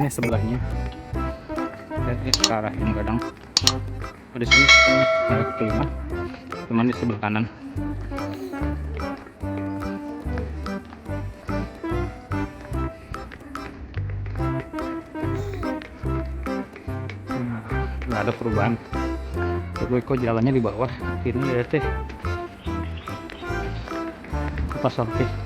jalannya sebelahnya. Lihat ke arah yang kadang ada sini ada kelima, cuman di sebelah kanan. Nggak ada perubahan. Gue kok jalannya di bawah, ini ya teh pas oke.